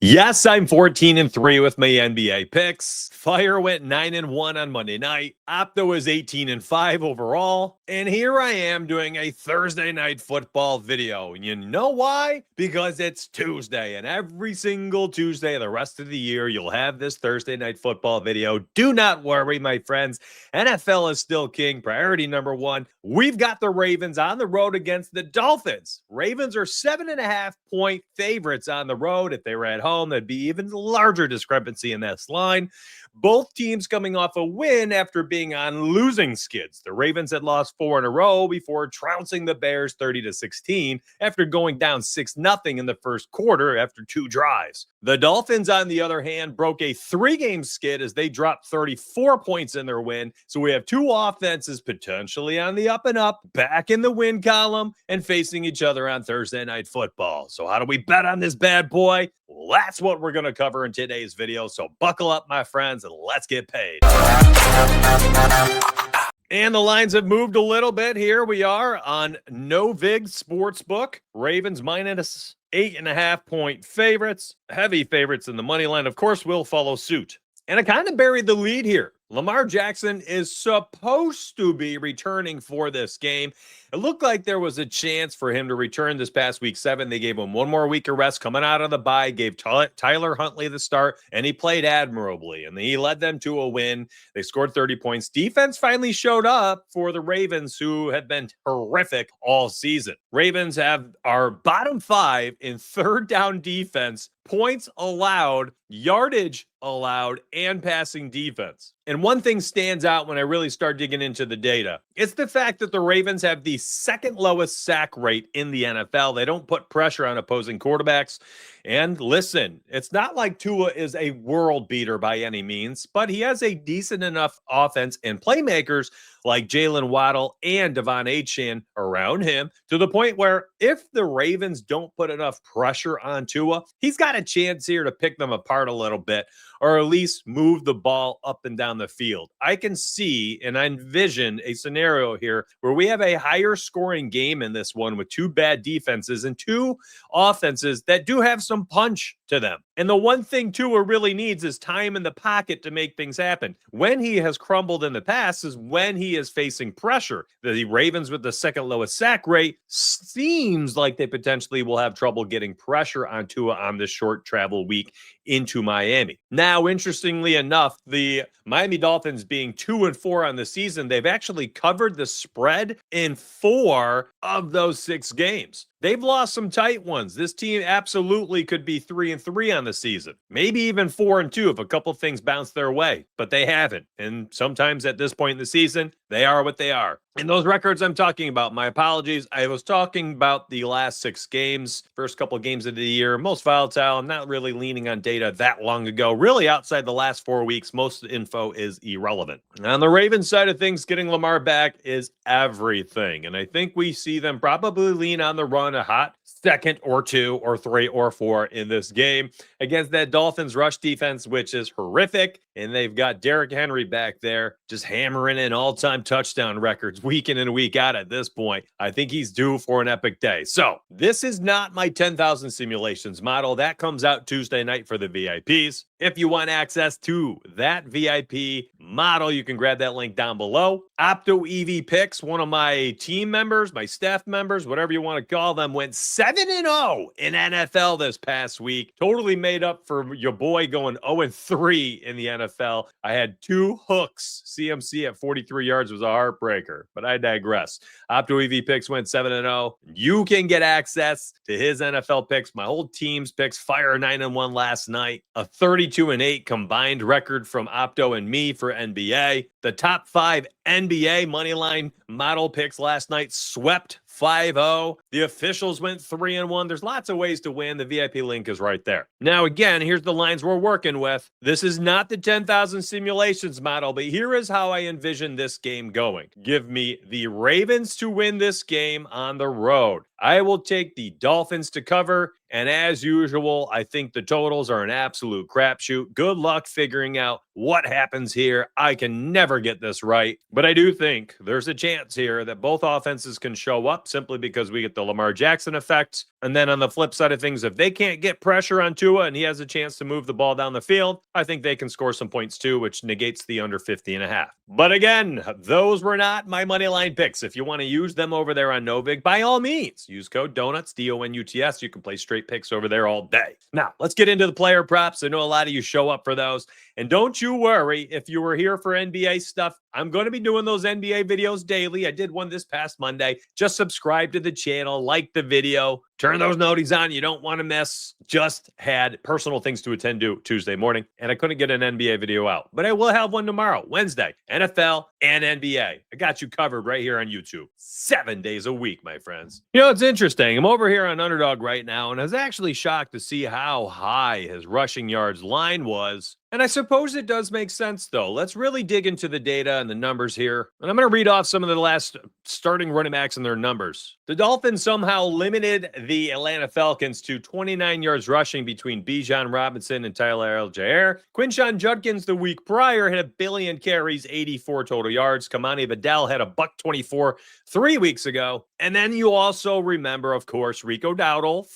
Yes, I'm 14-3 with my NBA picks. Fire went 9-1 on Monday night. Opto is 18-5 overall. And here I am doing a Thursday night football video. And you know why? Because it's Tuesday. And every single Tuesday the rest of the year, you'll have this Thursday night football video. Do not worry, my friends. NFL is still king. Priority number one. We've got the Ravens on the road against the Dolphins. Ravens are 7.5-point favorites on the road. If they were at home, there'd be even larger discrepancy in this line. Both teams coming off a win after being on losing skids. The Ravens had lost 4 in a row before trouncing the Bears 30-16 after going down 6-0 in the first quarter after 2 drives. The Dolphins, on the other hand, broke a 3-game skid as they dropped 34 points in their win. So we have 2 offenses potentially on the up and up, back in the win column, and facing each other on Thursday Night Football. So how do we bet on this bad boy? Well, that's what we're going to cover in today's video. So buckle up, my friends, and let's get paid. And the lines have moved a little bit. Here we are on NoVig Sportsbook. Ravens minus 8.5-point favorites. Heavy favorites in the money line, of course, will follow suit. And I kind of buried the lead here. Lamar Jackson is supposed to be returning for this game. It looked like there was a chance for him to return this past week 7. They gave him 1 more week of rest coming out of the bye, gave Tyler Huntley the start, and he played admirably. And he led them to a win. They scored 30 points. Defense finally showed up for the Ravens, who have been horrific all season. Ravens are bottom 5 in third down defense, points allowed, yardage allowed, and passing defense. And one thing stands out when I really start digging into the data. It's the fact that the Ravens have the second lowest sack rate in the NFL. They don't put pressure on opposing quarterbacks. And listen, it's not like Tua is a world beater by any means, but he has a decent enough offense and playmakers like Jalen Waddle and Devon Achane around him to the point where if the Ravens don't put enough pressure on Tua, he's got a chance here to pick them apart a little bit or at least move the ball up and down the field. I can see and I envision a scenario here where we have a higher scoring game in this one with 2 bad defenses and 2 offenses that do have some punch to them. And the one thing Tua really needs is time in the pocket to make things happen. When he has crumbled in the past is when he is facing pressure. The Ravens, with the second lowest sack rate, seems like they potentially will have trouble getting pressure on Tua on this short travel week into Miami. Now, interestingly enough, the Miami Dolphins being 2-4 on the season, they've actually covered the spread in 4 of those 6 games. They've lost some tight ones. This team absolutely could be 3-3 on the season, maybe even 4-2 if a couple things bounce their way, but they haven't. And sometimes at this point in the season, they are what they are. And those records I'm talking about, my apologies. I was talking about the last 6 games, first couple of games of the year, most volatile. I'm not really leaning on data that long ago. Really, outside the last 4 weeks, most info is irrelevant. On the Ravens side of things, getting Lamar back is everything. And I think we see them probably lean on the run a hot second or 2 or 3 or 4 in this game against that Dolphins rush defense, which is horrific. And they've got Derrick Henry back there just hammering in all-time touchdown records week in and week out at this point. I think he's due for an epic day. So this is not my 10,000 simulations model. That comes out Tuesday night for the VIPs. If you want access to that VIP model, you can grab that link down below. Opto EV Picks, one of my team members, my staff members, whatever you want to call them, went 7-0 in NFL this past week. Totally made up for your boy going 0-3 in the NFL. I had 2 hooks. CMC at 43 yards was a heartbreaker, but I digress. Opto EV Picks went 7-0. You can get access to his NFL picks, my whole team's picks. Fire 9-1 last night, a 32-8 combined record from Opto and me for NBA. The top 5 NBA moneyline model picks last night swept 5-0. The officials went 3-1. There's lots of ways to win. The VIP link is right there. Now, again, here's the lines we're working with. This is not the 10,000 simulations model, but here is how I envision this game going. Give me the Ravens to win this game on the road. I will take the Dolphins to cover. And as usual, I think the totals are an absolute crapshoot. Good luck figuring out what happens here. I can never get this right, but I do think there's a chance here that both offenses can show up. simply because we get the Lamar Jackson effect. And then on the flip side of things, if they can't get pressure on Tua and he has a chance to move the ball down the field, I think they can score some points too, which negates the under 50.5. But again, those were not my money line picks. If you want to use them over there on Novig, by all means, use code DONUTS, DONUTS. You can play straight picks over there all day. Now, let's get into the player props. I know a lot of you show up for those. And don't you worry, if you were here for NBA stuff, I'm going to be doing those NBA videos daily. I did one this past Monday. Just subscribe to the channel, like the video, turn those noties on. You don't want to miss. Just had personal things to attend to Tuesday morning, and I couldn't get an NBA video out. But I will have one tomorrow, Wednesday, NFL and NBA. I got you covered right here on YouTube. 7 days a week, my friends. You know, it's interesting. I'm over here on Underdog right now, and I was actually shocked to see how high his rushing yards line was. And I suppose it does make sense, though. Let's really dig into the data and the numbers here. And I'm going to read off some of the last starting running backs and their numbers. The Dolphins somehow limited the Atlanta Falcons to 29 yards rushing between Bijan Robinson and Tyler Algier. Quinshon Judkins the week prior had 1 billion carries, 84 total yards. Kamani Vidal had a $124 3 weeks ago. And then you also remember, of course, Rico Dowdle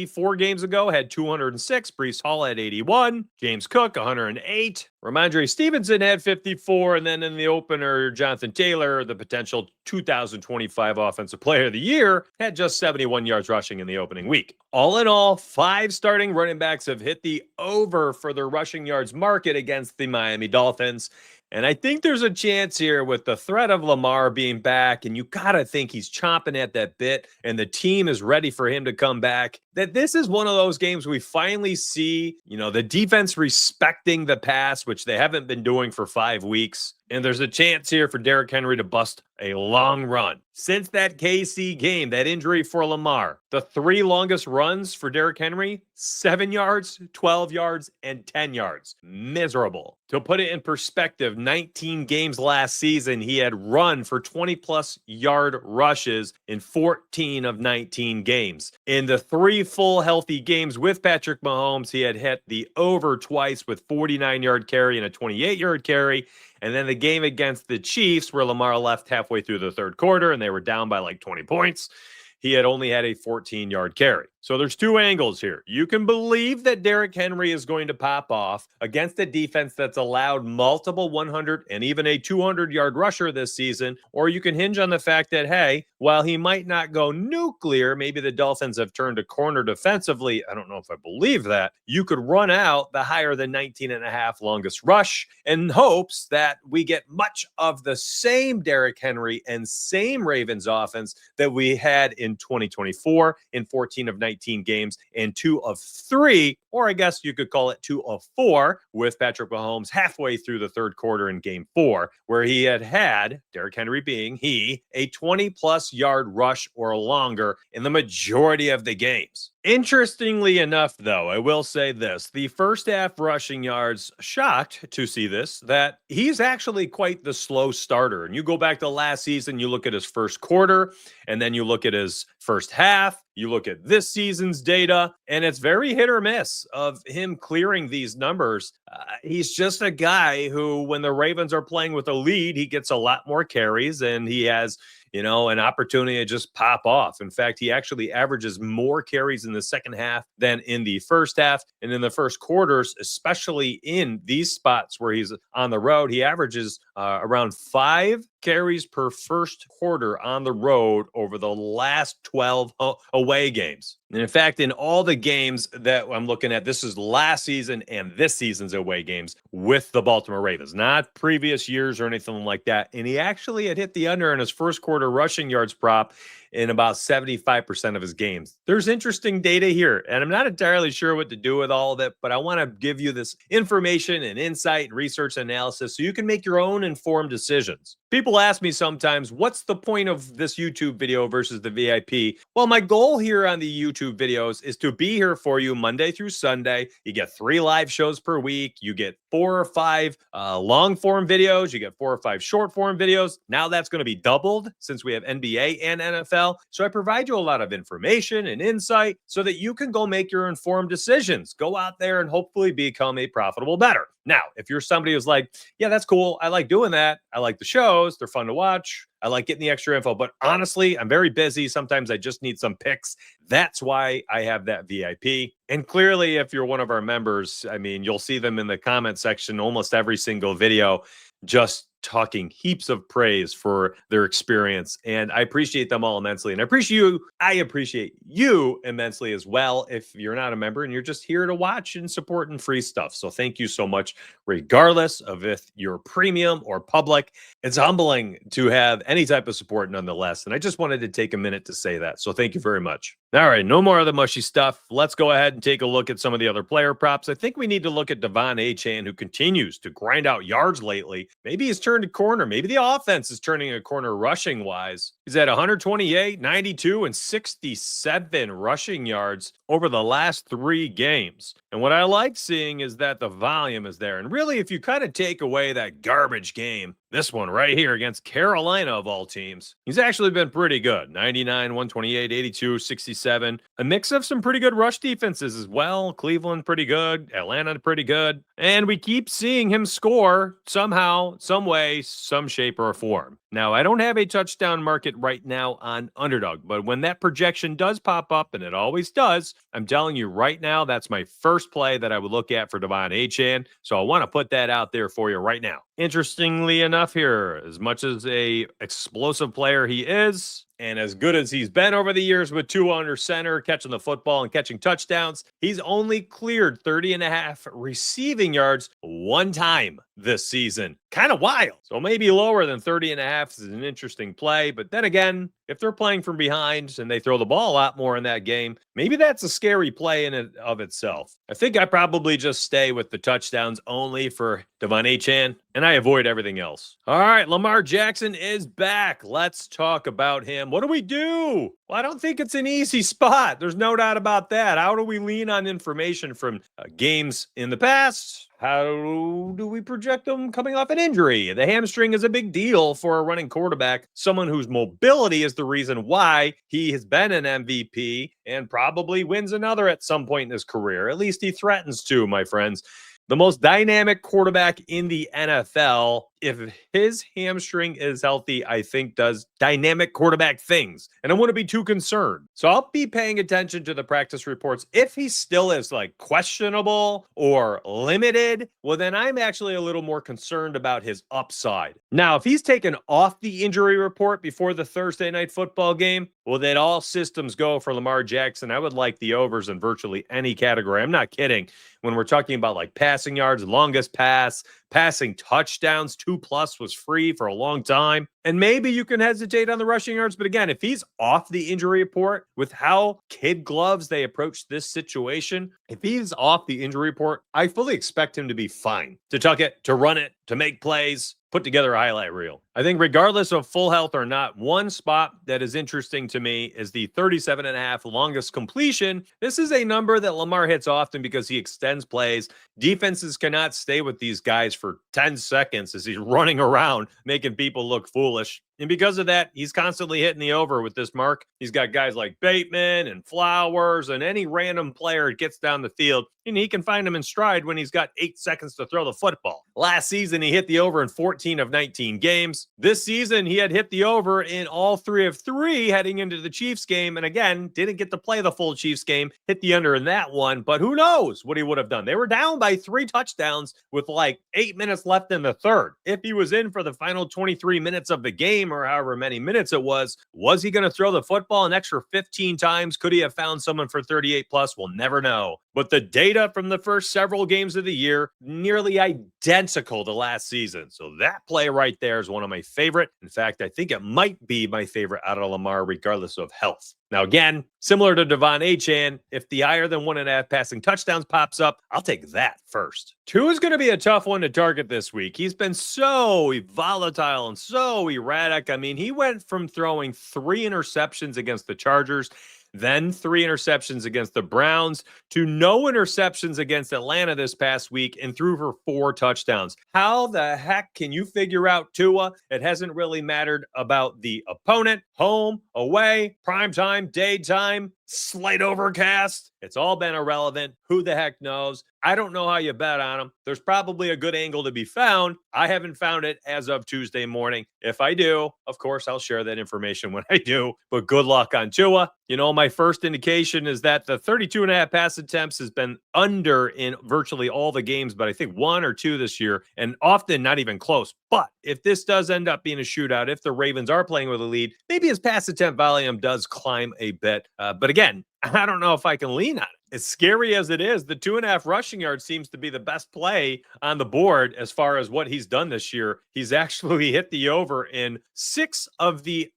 4 games ago had 206. Breece Hall had 81. James Cook 108. Ramondre Stevenson had 54, and then in the opener, Jonathan Taylor, the potential 2025 Offensive Player of the Year, had just 71 yards rushing in the opening week. All in all, 5 starting running backs have hit the over for their rushing yards market against the Miami Dolphins. And I think there's a chance here with the threat of Lamar being back, and you got to think he's chomping at that bit, and the team is ready for him to come back, that this is one of those games we finally see, the defense respecting the pass, which they haven't been doing for 5 weeks. And there's a chance here for Derrick Henry to bust a long run. Since that KC game, that injury for Lamar, the 3 longest runs for Derrick Henry, 7 yards, 12 yards, and 10 yards. Miserable. To put it in perspective, 19 games last season, he had run for 20-plus yard rushes in 14 of 19 games. In the 3 full healthy games with Patrick Mahomes, he had hit the over twice with 49-yard carry and a 28-yard carry. And then the game against the Chiefs, where Lamar left halfway through the third quarter and they were down by like 20 points, he had only had a 14-yard carry. So there's 2 angles here. You can believe that Derrick Henry is going to pop off against a defense that's allowed multiple 100 and even a 200-yard rusher this season, or you can hinge on the fact that, hey, while he might not go nuclear, maybe the Dolphins have turned a corner defensively. I don't know if I believe that. You could run out the higher than 19.5 longest rush in hopes that we get much of the same Derrick Henry and same Ravens offense that we had in 2024 in 14 of 19 games and 2 of 3, or I guess you could call it 2 of 4 with Patrick Mahomes halfway through the third quarter in game 4, where he had Derrick Henry being a 20-plus yard rush or longer in the majority of the games. Interestingly enough, though, I will say this. The first half rushing yards, shocked to see this, that he's actually quite the slow starter. And you go back to last season, you look at his first quarter, and then you look at his first half, you look at this season's data, and it's very hit or miss of him clearing these numbers. He's just a guy who, when the Ravens are playing with a lead, he gets a lot more carries, and he has an opportunity to just pop off. In fact, he actually averages more carries in the second half than in the first half. And in the first quarters, especially in these spots where he's on the road, he averages around 5 carries per first quarter on the road over the last 12 away games. And in fact, in all the games that I'm looking at, this is last season and this season's away games with the Baltimore Ravens, not previous years or anything like that. And he actually had hit the under in his first quarter rushing yards prop in about 75% of his games. There's interesting data here, and I'm not entirely sure what to do with all of it, but I want to give you this information and insight and research analysis so you can make your own informed decisions. People ask me sometimes, what's the point of this YouTube video versus the VIP? Well, my goal here on the YouTube videos is to be here for you Monday through Sunday. You get 3 live shows per week. You get 4 or 5 long form videos. You get 4 or 5 short form videos. Now that's going to be doubled since we have NBA and NFL. So I provide you a lot of information and insight so that you can go make your informed decisions. Go out there and hopefully become a profitable bettor. Now, if you're somebody who's like, yeah, that's cool. I like doing that. I like the shows. They're fun to watch. I like getting the extra info. But honestly, I'm very busy. Sometimes I just need some picks. That's why I have that VIP. And clearly, if you're one of our members, I mean, you'll see them in the comment section almost every single video, just talking heaps of praise for their experience. And I appreciate them all immensely. And I appreciate you immensely as well if you're not a member and you're just here to watch and support and free stuff. So thank you so much, regardless of if you're premium or public. It's humbling to have any type of support nonetheless. And I just wanted to take a minute to say that. So thank you very much. All right, no more of the mushy stuff. Let's go ahead and take a look at some of the other player props. I think we need to look at Devon Achane, who continues to grind out yards lately. Maybe he's turned a corner. Maybe the offense is turning a corner rushing wise. He's at 128, 92, and 67 rushing yards over the last 3 games. And what I like seeing is that the volume is there. And really, if you kind of take away that garbage game, this one right here against Carolina of all teams, he's actually been pretty good. 99, 128, 82, 67. A mix of some pretty good rush defenses as well. Cleveland pretty good. Atlanta pretty good. And we keep seeing him score somehow, some way, some shape or form. Now, I don't have a touchdown market right now on Underdog, but when that projection does pop up, and it always does, I'm telling you right now, that's my first play that I would look at for Devon Achane. So I want to put that out there for you right now. Interestingly enough here, as much as a explosive player he is, and as good as he's been over the years with 2 under center, catching the football and catching touchdowns, he's only cleared 30.5 receiving yards 1 time this season. Kind of wild. So maybe lower than 30.5 is an interesting play. But then again, if they're playing from behind and they throw the ball a lot more in that game, maybe that's a scary play in and of itself. I think I probably just stay with the touchdowns only for Devon Achane, and I avoid everything else. All right, Lamar Jackson is back. Let's talk about him. What do we do? Well, I don't think it's an easy spot. There's no doubt about that. How do we lean on information from games in the past? How do we project them coming off an injury? The hamstring is a big deal for a running quarterback, someone whose mobility is the reason why he has been an MVP and probably wins another at some point in his career. At least he threatens to, my friends. The most dynamic quarterback in the NFL, if his hamstring is healthy, I think does dynamic quarterback things. And I wouldn't be too concerned. So I'll be paying attention to the practice reports. If he still is like questionable or limited, well, then I'm actually a little more concerned about his upside. Now, if he's taken off the injury report before the Thursday night football game, well, then all systems go for Lamar Jackson. I would like the overs in virtually any category. I'm not kidding. When we're talking about like passing yards, longest pass, passing touchdowns, 2+ was free for a long time. And maybe you can hesitate on the rushing yards. But again, if he's off the injury report with how kid gloves they approach this situation, if he's off the injury report, I fully expect him to be fine, to tuck it, to run it, to make plays, put together a highlight reel. I think regardless of full health or not, one spot that is interesting to me is the 37.5 longest completion. This is a number that Lamar hits often because he extends plays. Defenses cannot stay with these guys for 10 seconds as he's running around making people look foolish. And because of that, he's constantly hitting the over with this mark. He's got guys like Bateman and Flowers and any random player gets down the field, and he can find him in stride when he's got 8 seconds to throw the football. Last season, he hit the over in 14 of 19 games. This season, he had hit the over in all 3 of 3 heading into the Chiefs game. And again, didn't get to play the full Chiefs game, hit the under in that one. But who knows what he would have done? They were down by 3 touchdowns with like 8 minutes left in the third. If he was in for the final 23 minutes of the game or however many minutes it was he going to throw the football an extra 15 times? Could he have found someone for 38+? We'll never know. But the data from the first several games of the year, nearly identical to last season. So that play right there is one of my favorite. In fact, I think it might be my favorite out of Lamar, regardless of health. Now, again, similar to Devon Achane, if the higher than 1.5 passing touchdowns pops up, I'll take that first. 2 is going to be a tough one to target this week. He's been so volatile and so erratic. I mean, he went from throwing 3 interceptions against the Chargers, then 3 interceptions against the Browns, to no interceptions against Atlanta this past week and threw for 4 touchdowns. How the heck can you figure out Tua? It hasn't really mattered about the opponent, home, away, primetime, daytime, slight overcast. It's all been irrelevant. Who the heck knows? I don't know how you bet on them. There's probably a good angle to be found. I haven't found it as of Tuesday morning. If I do, of course, I'll share that information when I do. But good luck on Tua. My first indication is that the 32 and a half pass attempts has been under in virtually all the games, but I think one or two this year, and often not even close. But if this does end up being a shootout, if the Ravens are playing with a lead, maybe his pass attempt volume does climb a bit. But again, I don't know if I can lean on it. As scary as it is, the 2.5 rushing yards seems to be the best play on the board as far as what he's done this year. He's actually hit the over in 6 of the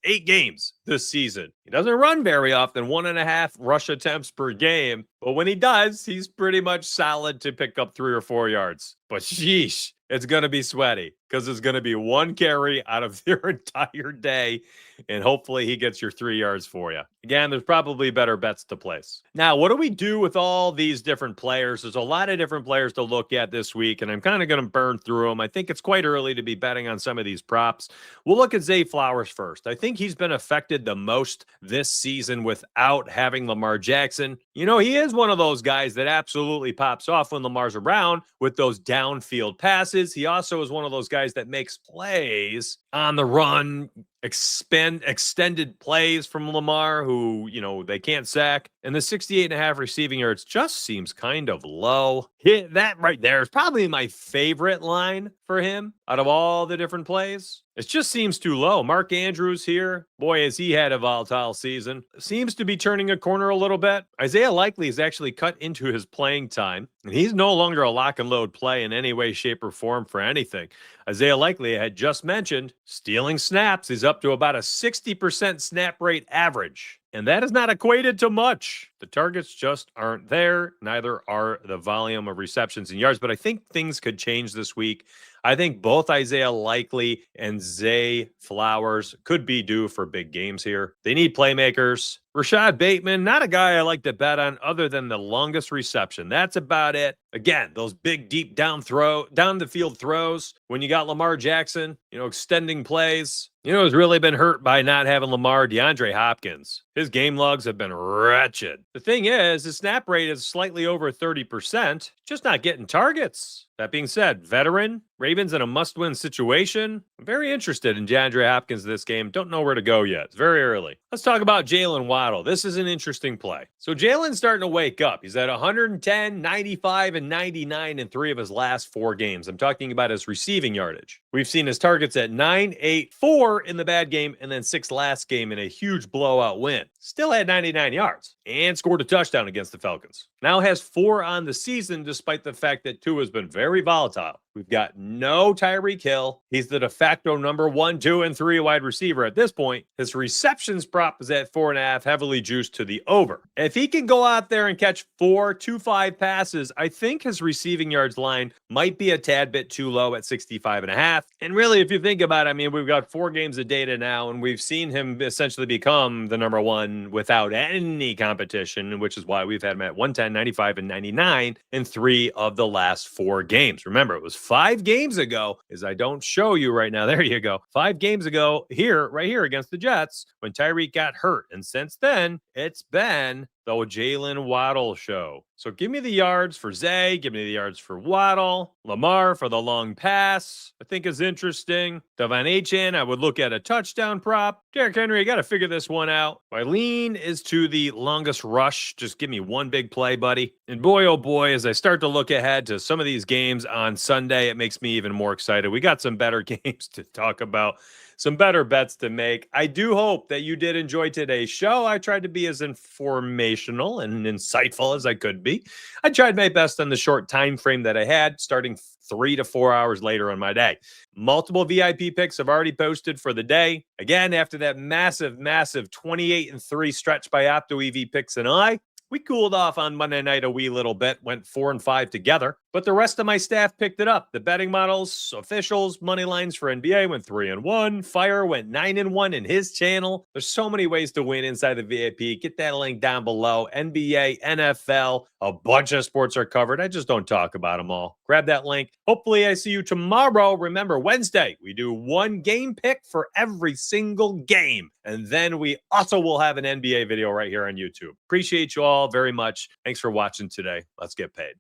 8 games this season. He doesn't run very often, 1.5 rush attempts per game. But when he does, he's pretty much solid to pick up 3 or 4 yards. But sheesh, it's going to be sweaty because it's going to be one carry out of their entire day. And hopefully he gets your 3 yards for you. Again, there's probably better bets to place. Now, what do we do with all these different players? There's a lot of different players to look at this week, and I'm kind of going to burn through them. I think it's quite early to be betting on some of these props. We'll look at Zay Flowers first. I think he's been affected the most this season without having Lamar Jackson. He is one of those guys that absolutely pops off when Lamar's around with those downfield passes. He also is one of those guys that makes plays on the run, extended plays from Lamar, who, they can't sack. And the 68.5 receiving yards just seems kind of low. That right there is probably my favorite line for him out of all the different plays. It just seems too low. Mark Andrews here, boy, has he had a volatile season. Seems to be turning a corner a little bit. Isaiah Likely has actually cut into his playing time, and he's no longer a lock and load play in any way, shape, or form for anything. Isaiah Likely, I had just mentioned, stealing snaps. He's up to about a 60% snap rate average. And that is not equated to much. The targets just aren't there. Neither are the volume of receptions and yards. But I think things could change this week. I think both Isaiah Likely and Zay Flowers could be due for big games here. They need playmakers. Rashad Bateman, not a guy I like to bet on other than the longest reception. That's about it. Again, those big, deep down the field throws when you got Lamar Jackson, extending plays. Who's really been hurt by not having Lamar? DeAndre Hopkins. His game logs have been wretched. The thing is, his snap rate is slightly over 30%, just not getting targets. That being said, veteran, Ravens in a must-win situation. I'm very interested in DeAndre Hopkins this game. Don't know where to go yet. It's very early. Let's talk about Jalen Waddle. This is an interesting play. So Jalen's starting to wake up. He's at 110, 95, and 99 in 3 of his last 4 games. I'm talking about his receiving yardage. We've seen his targets at 9, 8, 4 in the bad game, and then 6 last game in a huge blowout win. Still had 99 yards and scored a touchdown against the Falcons. Now has 4 on the season, despite the fact that 2 has been very volatile. We've got no Tyreek Hill. He's the de facto number 1, 2, and 3 wide receiver at this point. His receptions prop is at 4.5, heavily juiced to the over. If he can go out there and catch 4 2-5 passes, I think his receiving yards line might be a tad bit too low at 65.5. And really, if you think about it, we've got 4 games of data now, and we've seen him essentially become the number 1 without any competition, which is why we've had him at 110, 95, and 99 in 3 of the last 4 games. Remember, it was 5 games ago, as I don't show you right now. There you go. 5 games ago right here against the Jets when Tyreek got hurt. And since then, it's been the Jalen Waddle show. So give me the yards for Zay. Give me the yards for Waddle. Lamar for the long pass, I think is interesting. Devon Achane, I would look at a touchdown prop. Derrick Henry, I got to figure this one out. My lean is to the longest rush. Just give me one big play, buddy. And boy, oh boy, as I start to look ahead to some of these games on Sunday, it makes me even more excited. We got some better games to talk about. Some better bets to make. I do hope that you did enjoy today's show. I tried to be as informational and insightful as I could be. I tried my best on the short time frame that I had, starting 3 to 4 hours later on my day. Multiple VIP picks have already posted for the day. Again, after that massive 28-3 stretch by Opto EV Picks and we cooled off on Monday night a wee little bit, went 4 and 5 together, but the rest of my staff picked it up. The betting models, officials, money lines for NBA went 3 and 1. Fire went 9 and 1 in his channel. There's so many ways to win inside the VIP. Get that link down below. NBA, NFL, a bunch of sports are covered. I just don't talk about them all. Grab that link. Hopefully I see you tomorrow. Remember, Wednesday, we do 1 game pick for every single game. And then we also will have an NBA video right here on YouTube. Appreciate you all. all very much. Thanks for watching today. Let's get paid.